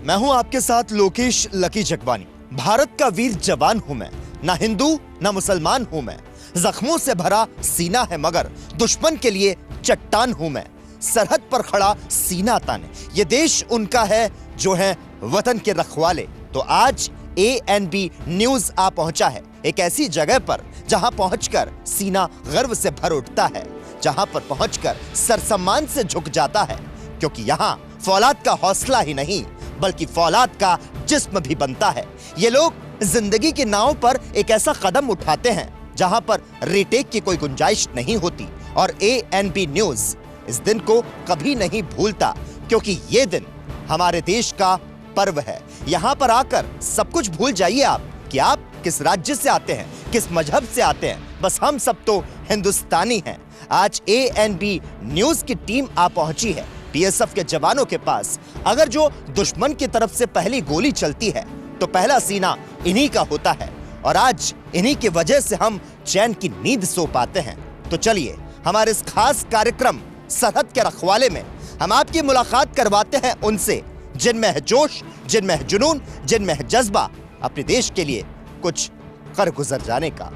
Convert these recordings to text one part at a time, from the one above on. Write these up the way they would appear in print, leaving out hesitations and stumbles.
मैं हूं आपके साथ लोकेश लकी जगवानी। भारत का वीर जवान हूं मैं, ना हिंदू ना मुसलमान हूं मैं। जख्मों से भरा सीना है मगर दुश्मन के लिए चट्टान हूं मैं। सरहद पर खड़ा सीना ताने, ये देश उनका है जो है वतन के रखवाले। तो आज ANB न्यूज आ पहुंचा है एक ऐसी जगह पर जहां पहुंचकर सीना गर्व से भर उठता है, जहां पर पहुंचकर सरसम्मान से झुक जाता है, क्योंकि यहां फौलाद का हौसला ही नहीं बल्कि फौलाद का जिस्म भी बनता है। ये लोग जिंदगी की नाव पर एक ऐसा कदम उठाते हैं जहां पर रीटेक की कोई गुंजाइश नहीं होती। और ANB न्यूज इस दिन को कभी नहीं भूलता, क्योंकि ये दिन हमारे देश का पर्व है। यहां पर आकर सब कुछ भूल जाइए आप कि आप किस राज्य से आते हैं, किस मजहब से आते हैं, बस हम सब तो हिंदुस्तानी हैं। आज ANB न्यूज की टीम आ पहुंची है BSF के जवानों के पास। अगर जो दुश्मन की तरफ से पहली गोली चलती है तो पहला सीना इन्हीं का होता है, और आज इन्हीं की वजह से हम चैन की नींद सो पाते हैं। तो चलिए हमारे इस खास कार्यक्रम सरहद के रखवाले में हम आपकी मुलाकात करवाते हैं उनसे जिनमें है जोश, जिनमें है जुनून, जिनमें है जज्बा अपने देश के लिए कुछ कर गुजर जाने का।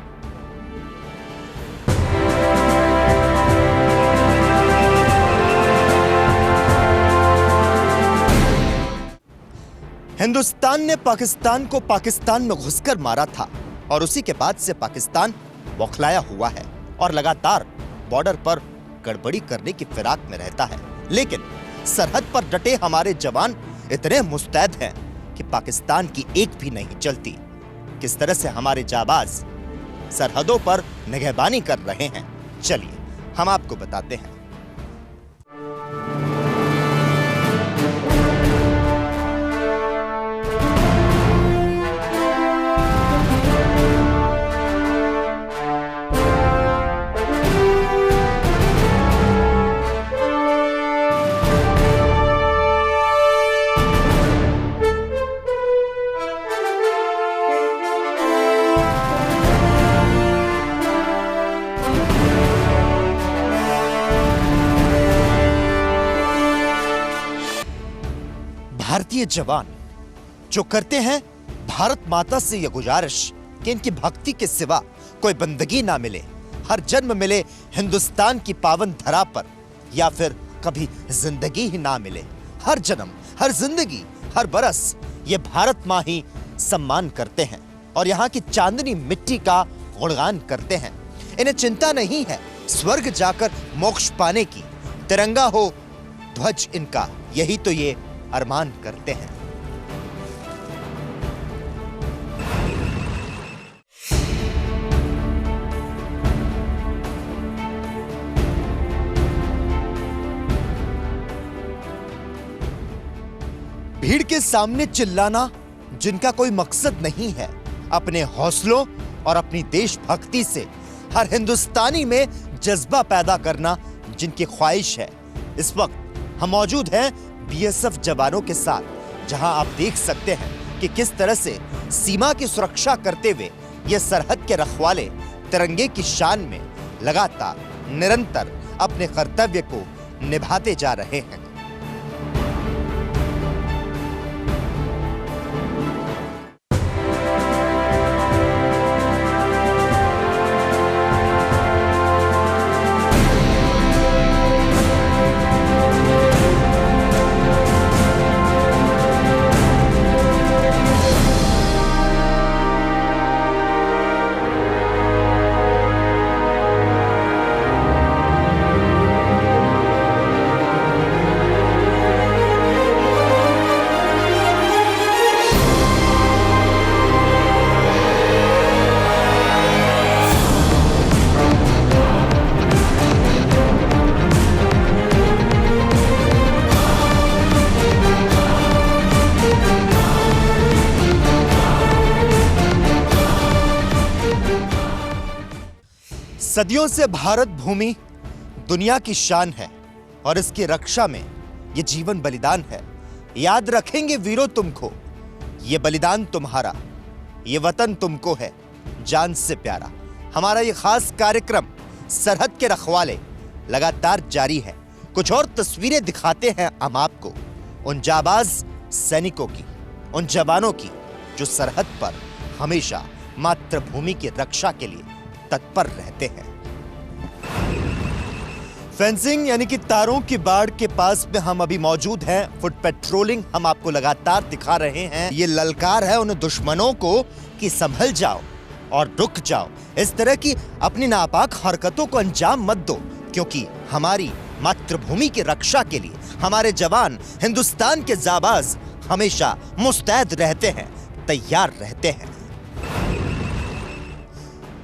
हिंदुस्तान ने पाकिस्तान को पाकिस्तान में घुसकर मारा था और उसी के बाद से पाकिस्तान बौखलाया हुआ है और लगातार बॉर्डर पर गड़बड़ी करने की फिराक में रहता है। लेकिन सरहद पर डटे हमारे जवान इतने मुस्तैद हैं कि पाकिस्तान की एक भी नहीं चलती। किस तरह से हमारे जाबाज सरहदों पर निगहबानी कर रहे हैं, चलिए हम आपको बताते हैं। भारतीय जवान जो करते हैं भारत माता से यह गुजारिश कि इनकी भक्ति के सिवा कोई बंदगी ना मिले, हर जन्म मिले हिंदुस्तान की पावन धरा पर, या फिर कभी जिंदगी ही ना मिले। हर जन्म, हर जिंदगी, हर बरस ये भारत माँ ही सम्मान करते हैं और यहाँ की चांदनी मिट्टी का गुणगान करते हैं। इन्हें चिंता नहीं है स्वर्ग जाकर मोक्ष पाने की, तिरंगा हो ध्वज इनका, यही तो ये अरमान करते हैं। भीड़ के सामने चिल्लाना जिनका कोई मकसद नहीं है, अपने हौसलों और अपनी देशभक्ति से हर हिंदुस्तानी में जज्बा पैदा करना जिनकी ख्वाहिश है। इस वक्त हम मौजूद हैं BSF जवानों के साथ, जहां आप देख सकते हैं कि किस तरह से सीमा की सुरक्षा करते हुए ये सरहद के रखवाले तिरंगे की शान में लगातार निरंतर अपने कर्तव्य को निभाते जा रहे हैं। सदियों से भारत भूमि दुनिया की शान है और इसकी रक्षा में ये जीवन बलिदान है। याद रखेंगे वीरों तुमको, ये बलिदान तुम्हारा, ये वतन तुमको है जान से प्यारा। हमारा ये खास कार्यक्रम सरहद के रखवाले लगातार जारी है। कुछ और तस्वीरें दिखाते हैं हम आपको उन जाबाज सैनिकों की, उन जवानों की जो सरहद पर हमेशा मातृभूमि की रक्षा के लिए तत्पर रहते हैं। फेंसिंग यानी कि तारों की बाड़ के पास में हम अभी मौजूद हैं। फुट पेट्रोलिंग हम आपको लगातार दिखा रहे हैं। ये ललकार है उन दुश्मनों को कि संभल जाओ और रुक जाओ, इस तरह की अपनी नापाक हरकतों को अंजाम मत दो, क्योंकि हमारी मातृभूमि की रक्षा के लिए हमारे जवान, हिंदुस्तान के जाबाज हमेशा मुस्तैद रहते हैं, तैयार रहते हैं।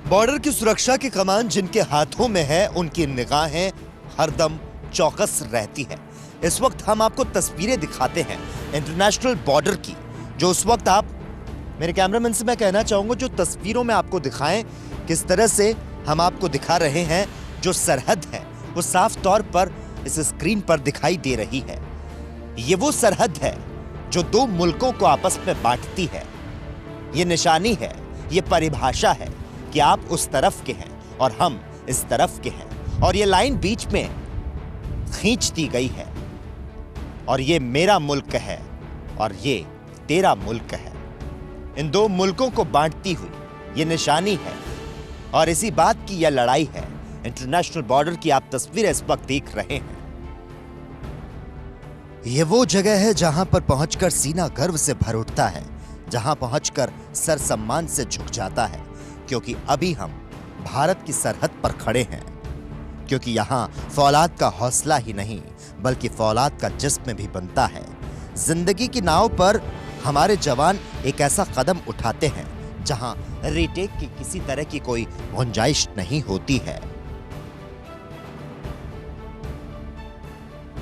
बॉर्डर की सुरक्षा की कमान जिनके हाथों में है, उनकी निगाहें हरदम चौकस रहती है। इस वक्त हम आपको तस्वीरें दिखाते हैं इंटरनेशनल बॉर्डर की, जो उस वक्त आप, मेरे कैमरामैन से मैं कहना चाहूंगा, जो तस्वीरों में आपको दिखाएं किस तरह से हम आपको दिखा रहे हैं। जो सरहद है वो साफ तौर पर इस स्क्रीन पर दिखाई दे रही है। ये वो सरहद है जो दो मुल्कों को आपस में बांटती है। ये निशानी है, ये परिभाषा है कि आप उस तरफ के हैं और हम इस तरफ के हैं, और ये लाइन बीच में खींच दी गई है। और ये मेरा मुल्क है और ये तेरा मुल्क है। इन दो मुल्कों को बांटती हुई ये निशानी है, और इसी बात की यह लड़ाई है। इंटरनेशनल बॉर्डर की आप तस्वीरें इस वक्त देख रहे हैं। ये वो जगह है जहां पर पहुंचकर सीना गर्व से भर उठता है, जहां पहुंचकर सर सम्मान से झुक जाता है, क्योंकि अभी हम भारत की सरहद पर खड़े हैं। क्योंकि यहां फौलाद का हौसला ही नहीं बल्कि फौलाद का जिस्म भी बनता है। जिंदगी की नाव पर हमारे जवान एक ऐसा कदम उठाते हैं जहां रीटेक की किसी तरह की कोई गुंजाइश नहीं होती है।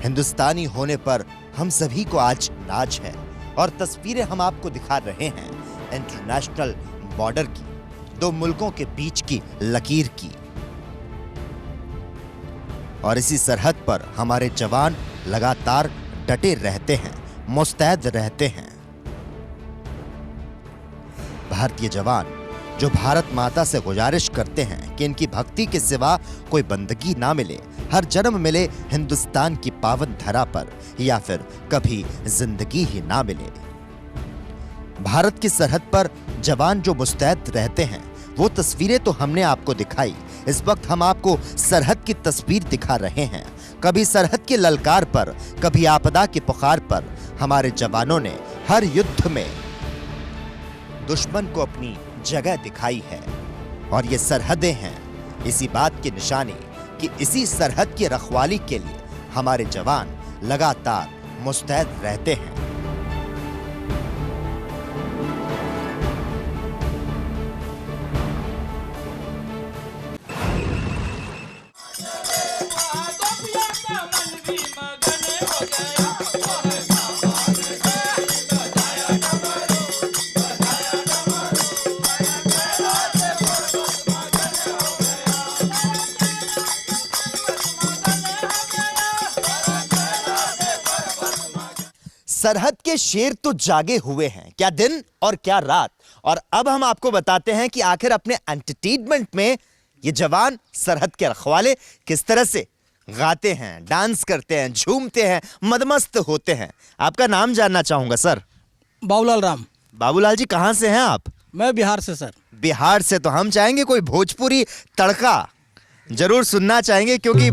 हिंदुस्तानी होने पर हम सभी को आज नाज है, और तस्वीरें हम आपको दिखा रहे हैं इंटरनेशनल बॉर्डर की, दो मुल्कों के बीच की लकीर की। और इसी सरहद पर हमारे जवान लगातार डटे रहते हैं, मुस्तैद रहते हैं। भारतीय जवान जो भारत माता से गुजारिश करते हैं कि इनकी भक्ति के सिवा कोई बंदगी ना मिले, हर जन्म मिले हिंदुस्तान की पावन धरा पर, या फिर कभी जिंदगी ही ना मिले। भारत की सरहद पर जवान जो मुस्तैद रहते हैं, वो तस्वीरें तो हमने आपको दिखाई। इस वक्त हम आपको सरहद की तस्वीर दिखा रहे हैं। कभी सरहद के ललकार पर, कभी आपदा की पुकार पर हमारे जवानों ने हर युद्ध में दुश्मन को अपनी जगह दिखाई है। और ये सरहदें हैं इसी बात की निशानी कि इसी सरहद की रखवाली के लिए हमारे जवान लगातार मुस्तैद रहते हैं। सरहद के शेर तो जागे हुए हैं, क्या दिन और क्या रात। और अब हम आपको बताते हैं कि आखिर अपने एंटरटेनमेंट में ये जवान सरहद के रखवाले किस तरह से गाते हैं, डांस करते हैं, झूमते हैं, मदमस्त होते हैं। आपका नाम जानना चाहूंगा सर। बाबूलाल राम। बाबूलाल जी, कहां से हैं आप? मैं बिहार से सर। बिहार से, तो हम चाहेंगे कोई भोजपुरी तड़का जरूर सुनना चाहेंगे, क्योंकि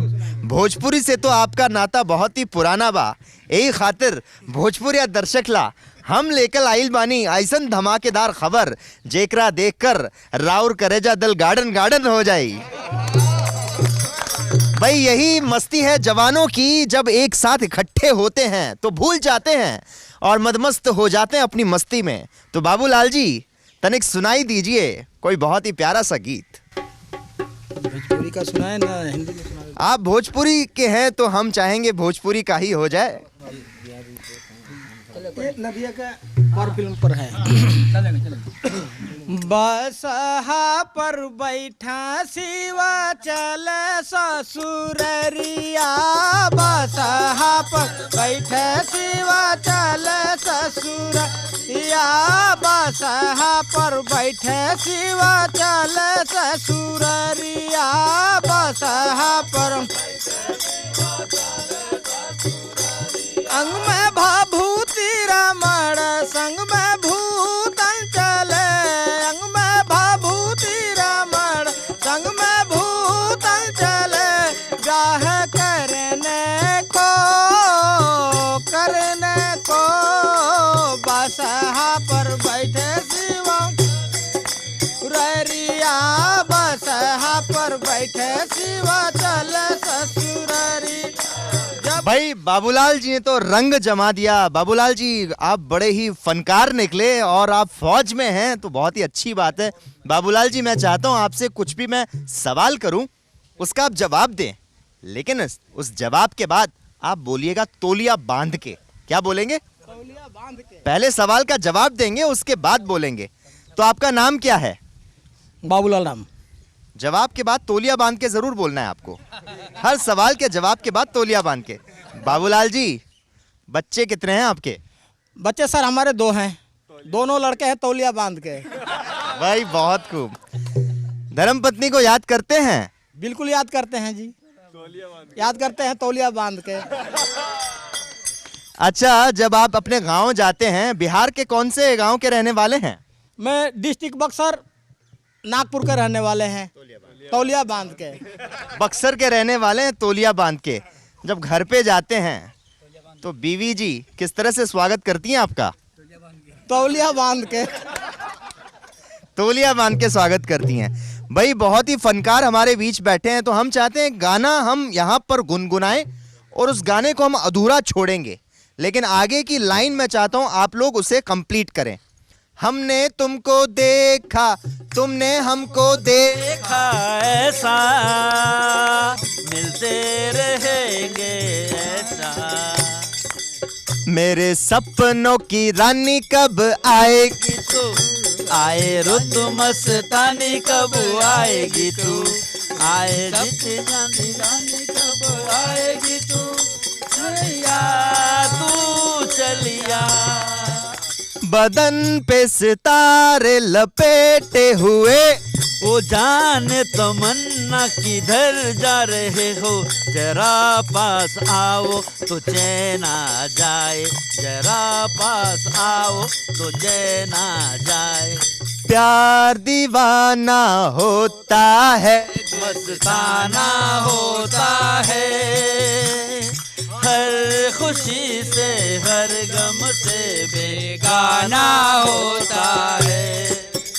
भोजपुरी से तो आपका नाता बहुत ही पुराना बा। यही खातिर भोजपुरी दर्शक ला हम लेकर आइल बानी ऐसन धमाकेदार खबर, जेकरा देखकर राउर करेजा दिल गार्डन गार्डन हो जाई। भाई यही मस्ती है जवानों की, जब एक साथ इकट्ठे होते हैं तो भूल जाते हैं और मदमस्त हो जाते हैं अपनी मस्ती में। तो बाबूलाल जी, तनिक सुनाई दीजिए कोई बहुत ही प्यारा सा गीत। भोजपुरी का सुनाए ना हिंदी का सुनाए? आप भोजपुरी के हैं तो हम चाहेंगे भोजपुरी का ही हो जाए। नदिया का और फिल्म पर है। बसहा पर बैठा शिवा चल ससुररिया, बसहा पर बैठे शिवा चल ससुररिया, बसहा पर बैठे शिवा चल ससुररिया, बसहा पर अंग में भभूति राम बैठे शिवा चल ससुरारी। भाई बाबूलाल जी ने तो रंग जमा दिया। बाबूलाल जी आप बड़े ही फनकार निकले और आप फौज में हैं तो बहुत ही अच्छी बात है। बाबूलाल जी मैं चाहता हूं आपसे कुछ भी मैं सवाल करूं उसका आप जवाब दें, लेकिन उस जवाब के बाद आप बोलिएगा तौलिया बांध के। क्या बोलेंगे? तौलिया बांध के। पहले सवाल का जवाब देंगे उसके बाद बोलेंगे। तो आपका नाम क्या है? बाबूलाल राम। जवाब के बाद तौलिया बांध के जरूर बोलना है आपको। हर सवाल के जवाब के बाद तौलिया बांध के। बाबूलाल जी बच्चे कितने हैं आपके? बच्चे सर हमारे 2 हैं, दोनों लड़के हैं तौलिया बांध के। भाई बहुत खूब। धर्मपत्नी को याद करते हैं? बिल्कुल याद करते हैं जी, याद करते हैं तौलिया बांध के। अच्छा, जब आप अपने गांव जाते हैं, बिहार के कौन से गांव के रहने वाले हैं? मैं डिस्ट्रिक्ट बक्सर नागपुर के रहने वाले हैं, तौलिया बांध के। बक्सर के रहने वाले हैं तौलिया बांध के। जब घर पे जाते हैं तो बीवी जी किस तरह से स्वागत करती हैं आपका? तौलिया बांध के। तौलिया बांध के स्वागत करती हैं। भाई बहुत ही फनकार हमारे बीच बैठे हैं तो हम चाहते हैं गाना हम यहाँ पर गुनगुनाएं और उस गाने को हम अधूरा छोड़ेंगे, लेकिन आगे की लाइन मैं चाहता हूँ आप लोग उसे कंप्लीट करें। हमने तुमको देखा, तुमने हमको देखा, ऐसा मिलते रहेंगे ऐसा। मेरे सपनों की रानी कब आएगी तू आए रुत मस्तानी कब आएगी तू, आए जित जानी रानी कब आएगी तू, चलिया तू चलिया। बदन पे सितारे लपेटे हुए, वो जाने तमन्ना किधर जा रहे हो, जरा पास आओ तो चैन आ जाए, जरा पास आओ तो चैन आ जाए। प्यार दीवाना होता है, मस्ताना होता है, हर खुशी से हर गम से बेगाना होता है।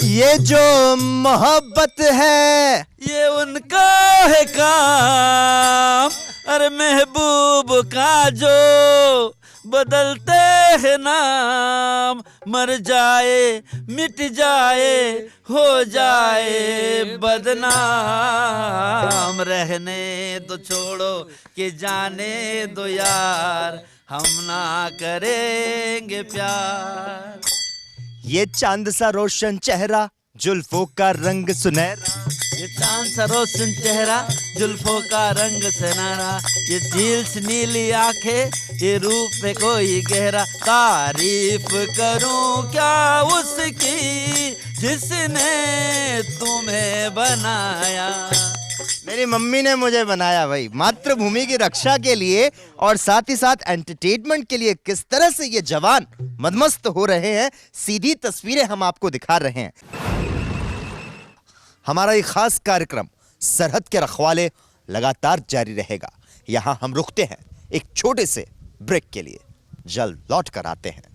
ये जो मोहब्बत है ये उनका है काम, अरे महबूब का जो बदलते हैं नाम, मर जाए मिट जाए हो जाए बदनाम, रहने तो छोड़ो कि जाने दो यार, हम ना करेंगे प्यार। ये चांद सा रोशन चेहरा, जुल्फों का रंग सुनहरा, ये चांद सा रोशन चेहरा, जुल्फों का रंग सुनहरा, ये झील सी नीली आंखें, ये रूप पे कोई गहरा, तारीफ करूं क्या उसकी जिसने तुम्हें बनाया। मेरी मम्मी ने मुझे बनाया भाई, मातृभूमि की रक्षा के लिए और साथ ही साथ एंटरटेनमेंट के लिए। किस तरह से ये जवान मदमस्त हो रहे हैं, सीधी तस्वीरें हम आपको दिखा रहे हैं। हमारा ये खास कार्यक्रम सरहद के रखवाले लगातार जारी रहेगा। यहां हम रुकते हैं एक छोटे से ब्रेक के लिए, जल्द लौट कर आते हैं।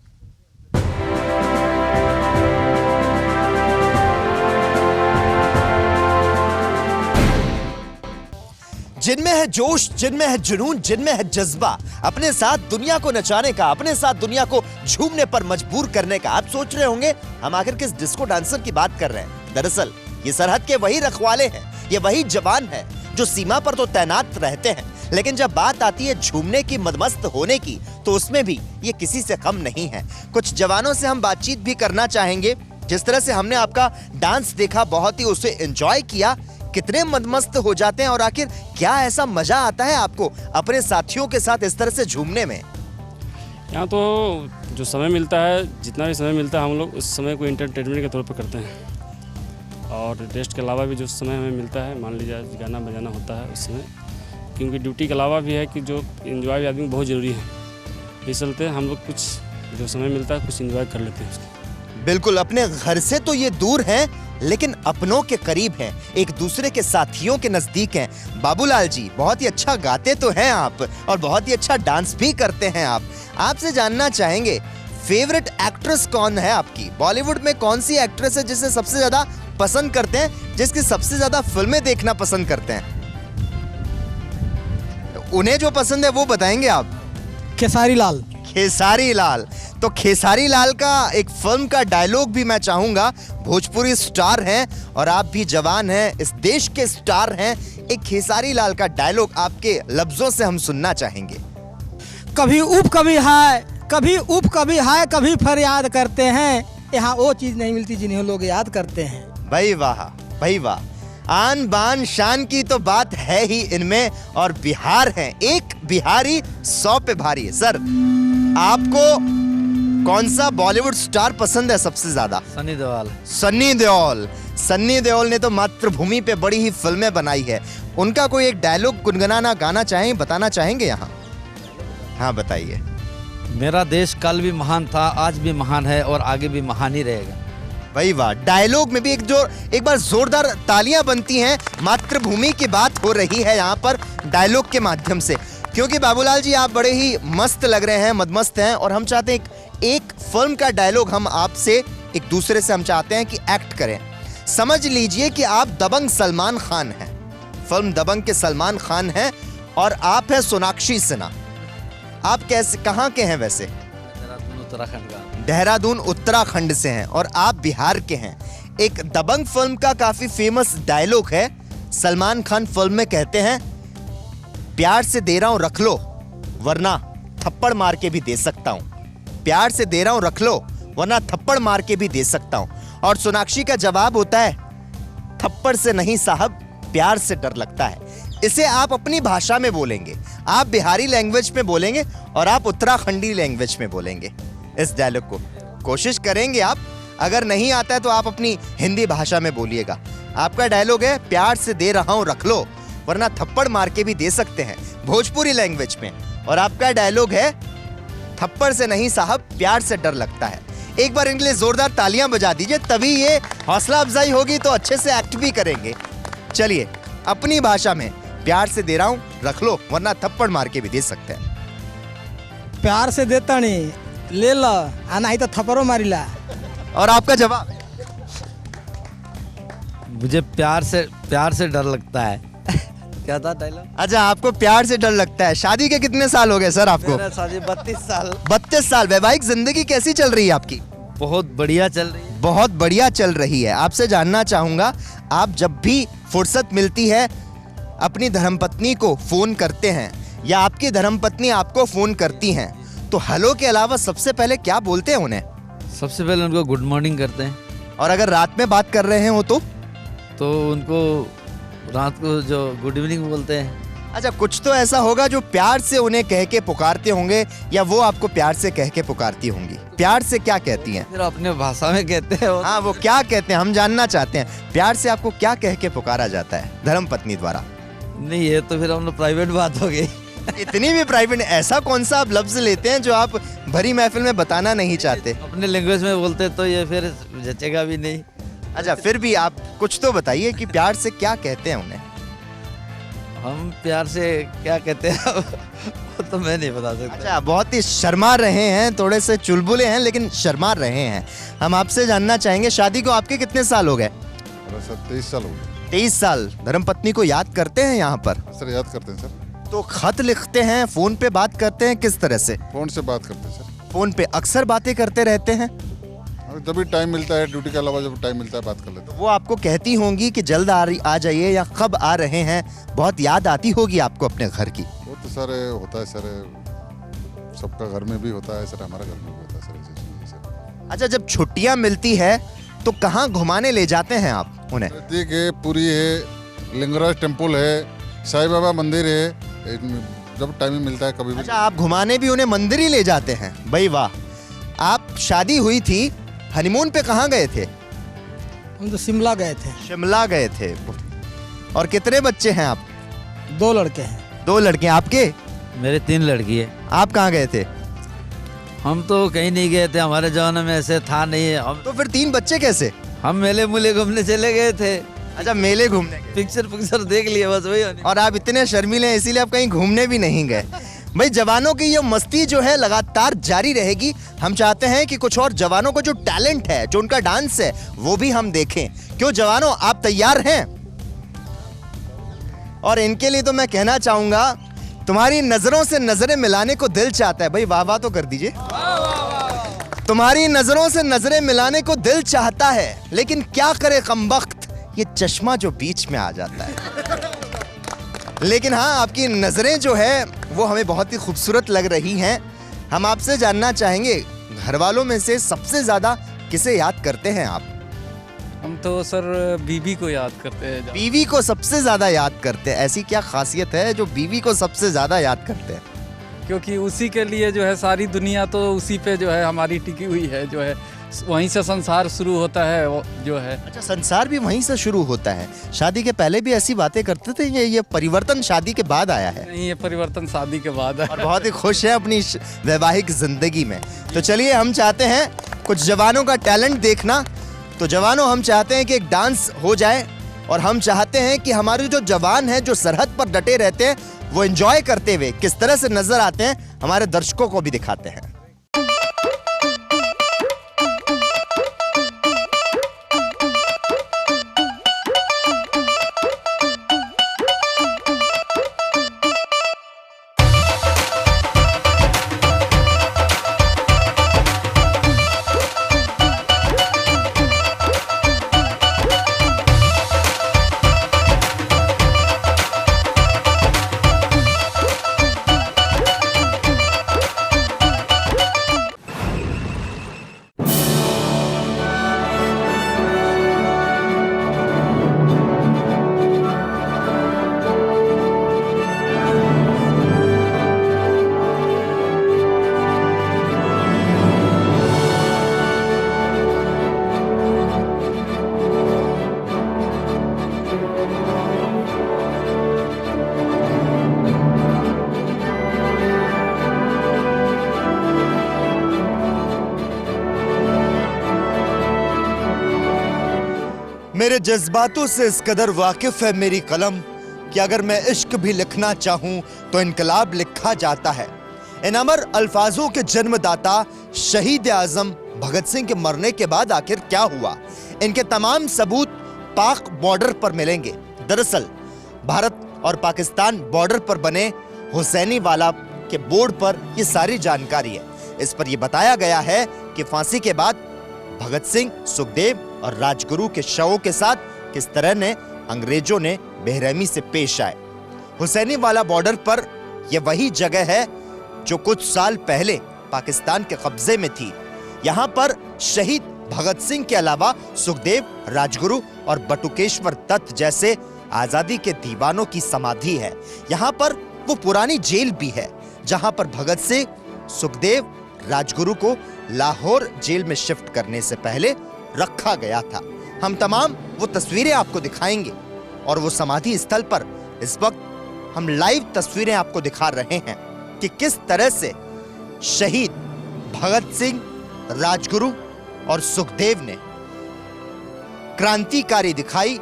जिनमें है जोश, जिनमें है जुनून, जिनमें है जज्बा, अपने साथ दुनिया को नचाने का, अपने साथ दुनिया को झूमने पर मजबूर करने का। आप सोच रहे होंगे हम आखिर किस डिस्को डांसर की बात कर रहे हैं। दरअसल ये सरहद के वही रखवाले हैं, ये वही जवान हैं जो सीमा पर तो तैनात रहते हैं, लेकिन जब बात आती है झूमने की, मदमस्त होने की, तो उसमें भी ये किसी से कम नहीं है। कुछ जवानों से हम बातचीत भी करना चाहेंगे। जिस तरह से हमने आपका डांस देखा, बहुत ही उसे एंजॉय किया, कितने मदमस्त हो जाते हैं और आखिर क्या ऐसा मजा आता है आपको अपने साथियों के साथ इस तरह से झूमने में? यहाँ तो जो समय मिलता है, जितना भी समय मिलता है हम लोग उस समय को एंटरटेनमेंट के तौर पर करते हैं, और रेस्ट के अलावा भी जो समय हमें मिलता है, मान लीजिए गाना बजाना होता है उस समय, क्योंकि ड्यूटी के अलावा भी है कि जो एंजॉय भी आदमी बहुत ज़रूरी है, इस चलते हम लोग कुछ जो समय मिलता है कुछ एंजॉय कर लेते हैं उसको। बिल्कुल, अपने घर से तो ये दूर हैं लेकिन अपनों के करीब हैं, एक दूसरे के साथियों के नजदीक हैं। बाबूलाल जी बहुत ही अच्छा गाते तो हैं आप और बहुत ही अच्छा डांस भी करते हैं आप। आपसे जानना चाहेंगे फेवरेट एक्ट्रेस कौन है आपकी? बॉलीवुड में कौन सी एक्ट्रेस है जिसे सबसे ज्यादा पसंद करते हैं, जिसकी सबसे ज्यादा फिल्में देखना पसंद करते हैं? उन्हें जो पसंद है वो बताएंगे आप। खेसारी लाल। खेसारी लाल, तो खेसारी लाल का एक फिल्म का डायलॉग भी मैं चाहूंगा। भोजपुरी स्टार हैं और आप भी जवान हैं, इस देश के स्टार हैं। एक खेसारी लाल का डायलॉग आपके लफ्जों से हम सुनना चाहेंगे। कभी ऊप कभी हाय, कभी ऊप कभी हाय, कभी फरियाद करते हैं, यहाँ वो चीज नहीं मिलती जिन्हें लोग याद करते हैं। भाई वाह, भाई वाह। आन बान शान की तो बात है ही इनमें, और बिहार है, एक बिहारी 100 पे भारी। सर, आपको कौन सा बॉलीवुड स्टार पसंद है सबसे ज्यादा? सनी देओल। सन्नी देओल। सन्नी देओल ने तो मातृभूमि पे बड़ी ही फिल्में बनाई है। उनका कोई एक डायलॉग गुनगुनाना गाना चाहें, बताना चाहेंगे यहाँ? हाँ बताइए। मेरा देश कल भी महान था, आज भी महान है और आगे भी महान ही रहेगा। भाई वाह, डायलॉग में भी एक बार जोरदार तालियां बनती हैं। मातृभूमि की बात हो रही है यहाँ पर डायलॉग के माध्यम से, क्योंकि बाबूलाल जी आप बड़े ही मस्त लग रहे हैं, मदमस्त हैं, और हम चाहते हैं एक फिल्म का डायलॉग हम आपसे एक दूसरे से हम चाहते हैं कि एक्ट करें। समझ लीजिए कि आप दबंग सलमान खान हैं, फिल्म दबंग के सलमान खान हैं, और आप हैं सोनाक्षी सिन्हा। आप कैसे, कहाँ के हैं वैसे? उत्तराखंड का। देहरादून उत्तराखंड से हैं और आप बिहार के हैं। एक दबंग फिल्म का काफी फेमस डायलॉग है, सलमान खान फिल्म में कहते हैं, प्यार से दे रहा हूं रख लो वरना थप्पड़ मार के भी दे सकता हूं। प्यार से दे रहा हूं रख लो वरना थप्पड़ मार के भी दे सकता हूं। और सोनाक्षी का जवाब होता है, थप्पड़ से नहीं साहब, प्यार से डर लगता है। इसे आप अपनी भाषा में बोलेंगे, आप बिहारी लैंग्वेज में बोलेंगे और आप उत्तराखंडी लैंग्वेज में बोलेंगे इस डायलॉग को। कोशिश करेंगे आप, अगर नहीं आता है तो आप अपनी हिंदी भाषा में बोलिएगा। आपका डायलॉग है, प्यार से दे रहा हूं रख लो वरना थप्पड़ मार के भी दे सकते हैं, भोजपुरी लैंग्वेज में। और आपका डायलॉग है, थप्पड़ से नहीं साहब, प्यार से डर लगता है। एक बार इनके लिए जोरदार तालियां बजा दीजिए, तभी ये हौसला अफजाई होगी तो अच्छे से एक्ट भी करेंगे। चलिए, अपनी भाषा में, प्यार से दे रहा हूं रख लो वरना थप्पड़ मार के भी दे सकते हैं। प्यार से देता नहीं, ले लो, आना ही तो थप्पड़ो मारिला। और आपका जवाब? मुझे प्यार से डर लगता है। क्या था डायलॉग? अच्छा, आपको प्यार से डर लगता है। शादी के कितने साल हो गए सर आपको? मेरा शादी 32 साल। 32 साल। वैवाहिक जिंदगी कैसी चल रही है आपकी? बहुत बढ़िया चल रही है। बहुत बढ़िया चल रही है। आपसे जानना चाहूंगा, आप जब भी फुर्सत मिलती है अपनी धर्मपत्नी को फोन करते हैं या आपकी धर्मपत्नी आपको फोन करती हैं, तो हेलो के अलावा सबसे पहले क्या बोलते हैं उन्हें? सबसे पहले उनको गुड मॉर्निंग करते हैं। और अगर रात में बात कर रहे हो तो उनको रात को जो गुड इवनिंग बोलते हैं। अच्छा, कुछ तो ऐसा होगा जो प्यार से उन्हें कह के पुकारते होंगे, या वो आपको प्यार से कह के पुकारती होंगी? प्यार से क्या कहती हैं? फिर अपने भाषा में कहते हैं। हाँ, वो क्या कहते हैं हम जानना चाहते हैं। प्यार से आपको क्या कह के पुकारा जाता है धर्मपत्नी द्वारा? नहीं, ये तो फिर हम लोग प्राइवेट बात हो गई। इतनी भी प्राइवेट? ऐसा कौन सा आप लफ्ज लेते हैं जो आप भरी महफिल में बताना नहीं चाहते? अपने लैंग्वेज में बोलते तो ये फिर जचेगा भी नहीं। अच्छा, फिर भी आप कुछ तो बताइए कि प्यार से क्या कहते हैं उन्हें? हम प्यार से क्या कहते हैं वो तो मैं नहीं बता सकता। अच्छा, बहुत ही शर्मा रहे हैं, थोड़े से चुलबुले हैं लेकिन शर्मा रहे हैं। हम आपसे जानना चाहेंगे, शादी को आपके कितने साल हो गए? सर 23 साल हो गए। 23 साल। धर्मपत्नी को याद करते हैं यहाँ पर? सर याद करते हैं सर। तो खत लिखते हैं, फोन पे बात करते हैं, किस तरह से? फोन से बात करते हैं सर। फोन पे अक्सर बातें करते रहते हैं? जब भी टाइम मिलता है, ड्यूटी के अलावा जब टाइम मिलता है बात कर लेते हैं। वो आपको कहती होंगी कि जल्द आ जाइए या कब आ रहे हैं? बहुत याद आती होगी आपको अपने घर की। वो तो सर होता है सर, सबका घर में भी होता है सर, हमारा घर में भी होता है सर। अच्छा, जब छुट्टियां मिलती है तो कहाँ घुमाने ले जाते हैं आप उन्हें? प्रतीक है, पुरी है, लिंगराज टेम्पल है, साईं बाबा मंदिर है, जब टाइम मिलता है कभी भी। अच्छा, आप घुमाने भी उन्हें मंदिर ही ले जाते हैं? भाई वाह। आप शादी हुई थी, हनीमून पे कहाँ गए थे? हम तो शिमला गए थे। शिमला गए थे। और कितने बच्चे हैं आप? 2 लड़के हैं। 2 लड़के। आपके? मेरे 3 लड़की है। आप कहाँ गए थे? हम तो कहीं नहीं गए थे, हमारे जमाने में ऐसे था नहीं है। हम तो फिर 3 बच्चे कैसे? हम मेले मूले घूमने चले गए थे। अच्छा, मेले घूमने गए। पिक्चर देख लिए बस, वही होने। और आप इतने शर्मीले हैं इसीलिए आप कहीं घूमने भी नहीं गए। भाई जवानों की ये मस्ती जो है लगातार जारी रहेगी। हम चाहते हैं कि कुछ और जवानों को जो टैलेंट है, जो उनका डांस है, वो भी हम देखें। क्यों जवानों, आप तैयार हैं? और इनके लिए तो मैं कहना चाहूंगा, तुम्हारी नजरों से नजरें मिलाने को दिल चाहता है। भाई वाह वाह तो कर दीजिए। तुम्हारी नजरों से नजरें मिलाने को दिल चाहता है, लेकिन क्या करे कमबख्त, ये चश्मा जो बीच में आ जाता है। लेकिन हाँ, आपकी नजरें जो है वो हमें बहुत ही खूबसूरत लग रही हैं। हम आपसे जानना चाहेंगे, घर वालों में से सबसे ज्यादा किसे याद करते हैं आप? हम तो सर बीवी को याद करते हैं। बीवी को सबसे ज्यादा याद करते हैं। ऐसी क्या खासियत है जो बीवी को सबसे ज्यादा याद करते हैं? क्योंकि उसी के लिए जो है सारी दुनिया तो उसी पे जो है हमारी टिकी हुई है, जो है वहीं से संसार शुरू होता है जो है। अच्छा, संसार भी वहीं से शुरू होता है। शादी के पहले भी ऐसी बातें करते थे, ये परिवर्तन शादी के बाद आया है? नहीं, ये परिवर्तन शादी के बाद है। और बहुत ही खुश है अपनी वैवाहिक जिंदगी में। तो चलिए, हम चाहते हैं कुछ जवानों का टैलेंट देखना। तो जवानों, हम चाहते हैं कि एक डांस हो जाए, और हम चाहते हैं कि हमारे जो जवान हैं, जो सरहद पर डटे रहते हैं, वो एंजॉय करते हुए किस तरह से नजर आते हैं, हमारे दर्शकों को भी दिखाते हैं। मेरे जज्बातों से इस कदर वाकिफ है मेरी कलम कि अगर मैं इश्क भी लिखना चाहूं तो इनकलाब लिखा जाता है। इन अमर अल्फाजों के जन्मदाता शहीद आजम भगत सिंह के मरने के बाद आखिर क्या हुआ, इनके तमाम सबूत पाक बॉर्डर पर मिलेंगे। दरअसल भारत और पाकिस्तान बॉर्डर पर बने हुसैनी वाला के बोर्ड पर यह सारी जानकारी है। इस पर यह बताया गया है कि फांसी के बाद भगत सिंह, सुखदेव और राजगुरु के शवों के साथ किस तरह ने अंग्रेजों ने बेरहमी से पेश आए। हुसैनी वाला बॉर्डर पर यह वही जगह है जो कुछ साल पहले पाकिस्तान के कब्जे में थी। यहाँ पर शहीद भगत सिंह के अलावा सुखदेव, राजगुरु और बटुकेश्वर दत्त जैसे आजादी के दीवानों की समाधि है। यहाँ पर वो पुरानी जेल भी है जहाँ पर भगत सिंह, सुखदेव, राजगुरु को लाहौर जेल में शिफ्ट करने से पहले रखा गया था। हम तमाम वो तस्वीरें आपको दिखाएंगे, और वो समाधि स्थल पर इस वक्त हम लाइव तस्वीरें आपको दिखा रहे हैं कि किस तरह से शहीद भगत सिंह, राजगुरु और सुखदेव ने क्रांतिकारी दिखाई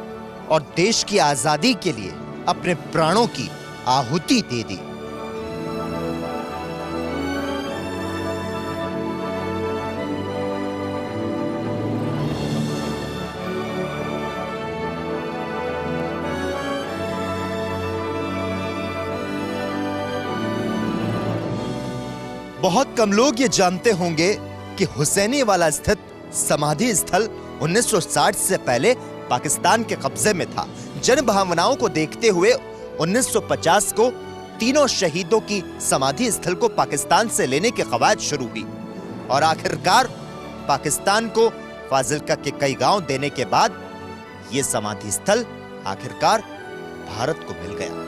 और देश की आजादी के लिए अपने प्राणों की आहुति दे दी। बहुत कम लोग ये जानते होंगे कि हुसैनी वाला स्थित समाधि स्थल 1960 से पहले पाकिस्तान के कब्जे में था। जन भावनाओं को देखते हुए 1950 को तीनों शहीदों की समाधि स्थल को पाकिस्तान से लेने की कवायद शुरू हुई, और आखिरकार पाकिस्तान को फाजिल्का के कई गांव देने के बाद ये समाधि स्थल आखिरकार भारत को मिल गया।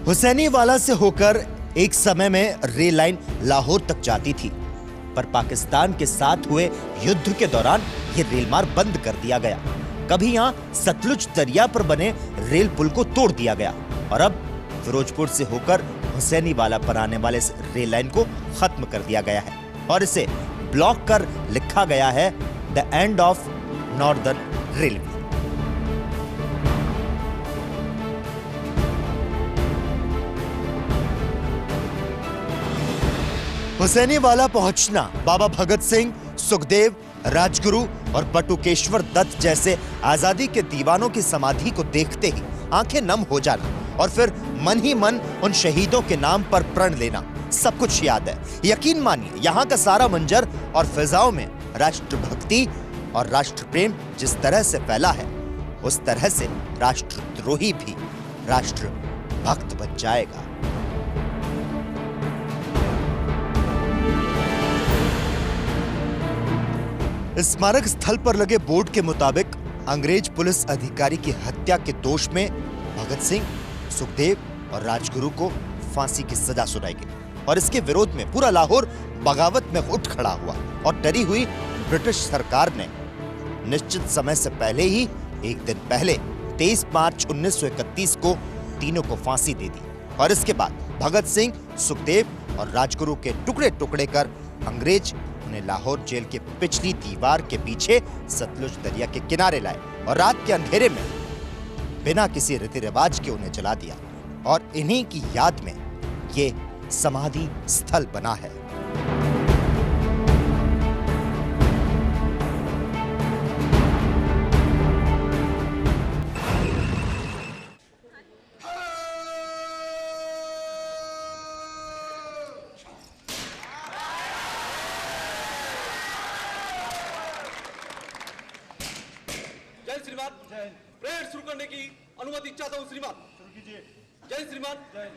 हुसैनीवाला से होकर एक समय में रेल लाइन लाहौर तक जाती थी, पर पाकिस्तान के साथ हुए युद्ध के दौरान यह रेल मार्ग बंद कर दिया गया। कभी यहां सतलुज दरिया पर बने रेल पुल को तोड़ दिया गया और अब फिरोजपुर से होकर हुसैनीवाला पर आने वाले इस रेल लाइन को खत्म कर दिया गया है और इसे ब्लॉक कर लिखा गया है the end of northern railway. Hussainiwala पहुंचना बाबा भगत सिंह, सुखदेव, राजगुरु और बटुकेश्वर दत्त जैसे आजादी के दीवानों की समाधि को देखते ही आंखें नम हो जाना और फिर मन ही मन उन शहीदों के नाम पर प्रण लेना, सब कुछ याद है। यकीन मानिए यहाँ का सारा मंजर और फिजाओं में राष्ट्रभक्ति और राष्ट्र प्रेम जिस तरह से फैला है, उस तरह से राष्ट्रद्रोही भी राष्ट्र भक्त बन जाएगा। स्मारक स्थल पर लगे बोर्ड के मुताबिक अंग्रेज पुलिस अधिकारी की हत्या के दोष में भगत सिंह, सुखदेव और राजगुरु को फांसी की सजा सुनाई गई और इसके विरोध में पूरा लाहौर बगावत में उठ खड़ा हुआ और डरी हुई ब्रिटिश सरकार ने निश्चित समय से पहले ही एक दिन पहले 23 मार्च 1931 को तीनों को फांसी दे दी और इसके बाद भगत सिंह, सुखदेव और राजगुरु के टुकड़े टुकड़े कर अंग्रेज उन्हें लाहौर जेल के पिछली दीवार के पीछे सतलुज दरिया के किनारे लाए और रात के अंधेरे में बिना किसी रीति रिवाज के उन्हें जला दिया और इन्हीं की याद में ये समाधि स्थल बना है। जय श्रीमान, परेड शुरू करने की अनुमति चाहता हूँ श्रीमान। शुरू कीजिए। जय श्रीमान। जय।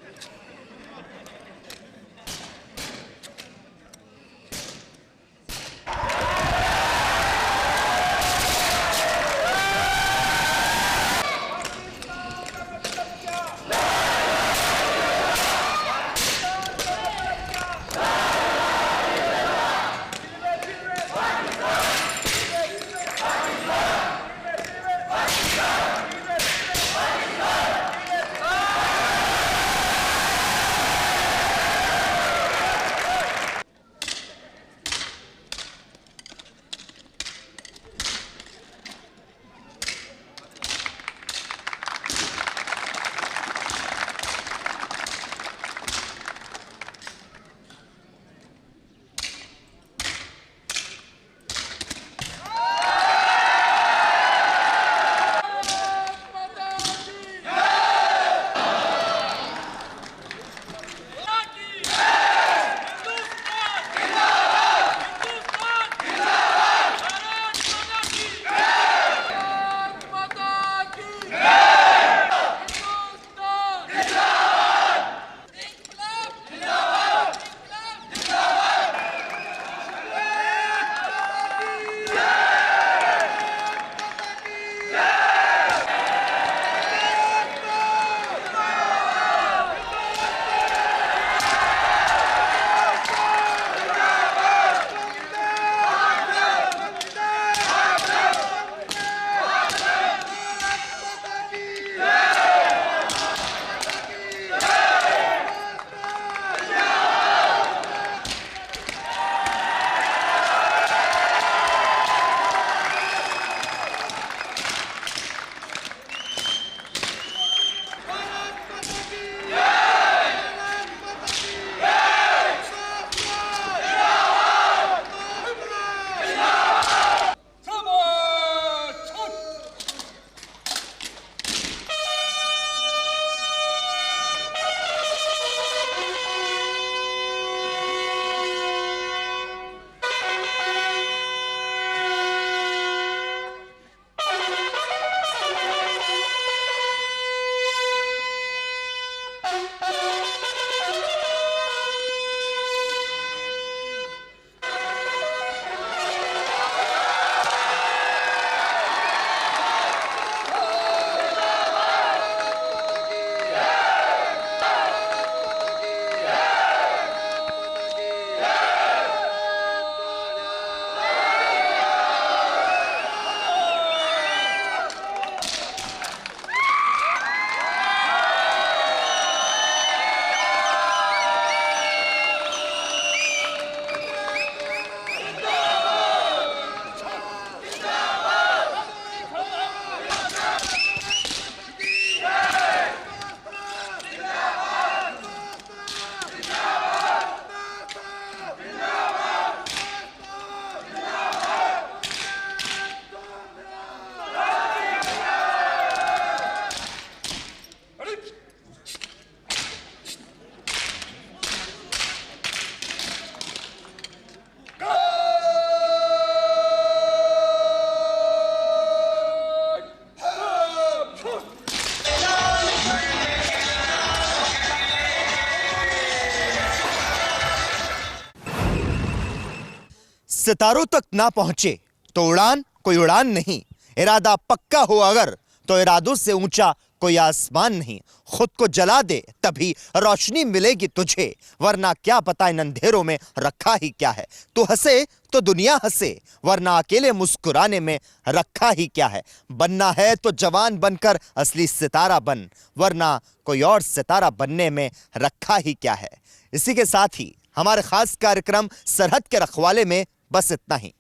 सितारों तक ना पहुंचे तो उड़ान कोई उड़ान नहीं। इरादा पक्का हो अगर तो इरादों से ऊंचा कोई आसमान नहीं। खुद को जला दे तभी रोशनी मिलेगी तुझे, वरना क्या पता इन अंधेरों में रखा ही क्या है। तू हंसे तो दुनिया हंसे, वरना अकेले मुस्कुराने में रखा ही क्या है। बनना है तो जवान बनकर असली सितारा बन, वरना कोई और सितारा बनने में रखा ही क्या है। इसी के साथ ही हमारे खास कार्यक्रम सरहद के रखवाले में बस इतना ही।